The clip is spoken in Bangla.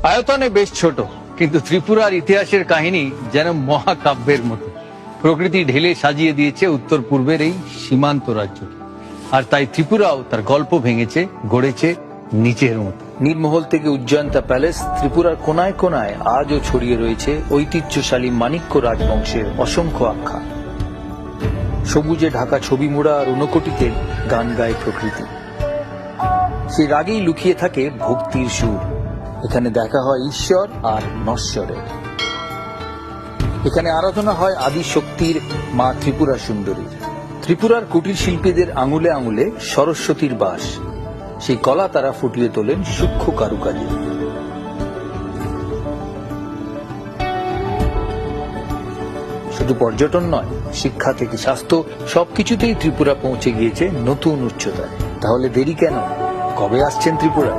আয়তনে বেশ ছোট, কিন্তু ত্রিপুরার ইতিহাসের কাহিনী যেন মহাকাব্যের মতো। প্রকৃতি ঢেলে সাজিয়ে দিয়েছে উত্তর পূর্বের এই সীমান্ত রাজ্য, আর তাই ত্রিপুরাও তার গল্প ভেঙেছে, গড়েছে নিচের মতো। নীলমহল থেকে উজ্জয়ন্তা প্যালেস, ত্রিপুরার কোনায় কোনায় আজও ছড়িয়ে রয়েছে ঐতিহ্যশালী মাণিক্য রাজবংশের অসংখ্য আখ্যা। সবুজে ঢাকা ছবি মোড়া আর ঊনকোটিতে গান গায় প্রকৃতি। সেই রাগেই লুকিয়ে থাকে ভক্তির সুর। এখানে দেখা হয় ঈশ্বর আর নশ্বরের। এখানে আরাধনা হয় আদি শক্তির মা ত্রিপুরা সুন্দরীর। ত্রিপুরার কুটির শিল্পীদের আঙুলে আঙুলে সরস্বতীর বাস। সেই কলা তারা ফুটিয়ে তোলেন সূক্ষ্ম কারুকাজে। শুধু পর্যটন নয়, শিক্ষা থেকে স্বাস্থ্য সবকিছুতেই ত্রিপুরা পৌঁছে গিয়েছে নতুন উচ্চতায়। তাহলে দেরি কেন? কবে আসছেন ত্রিপুরা?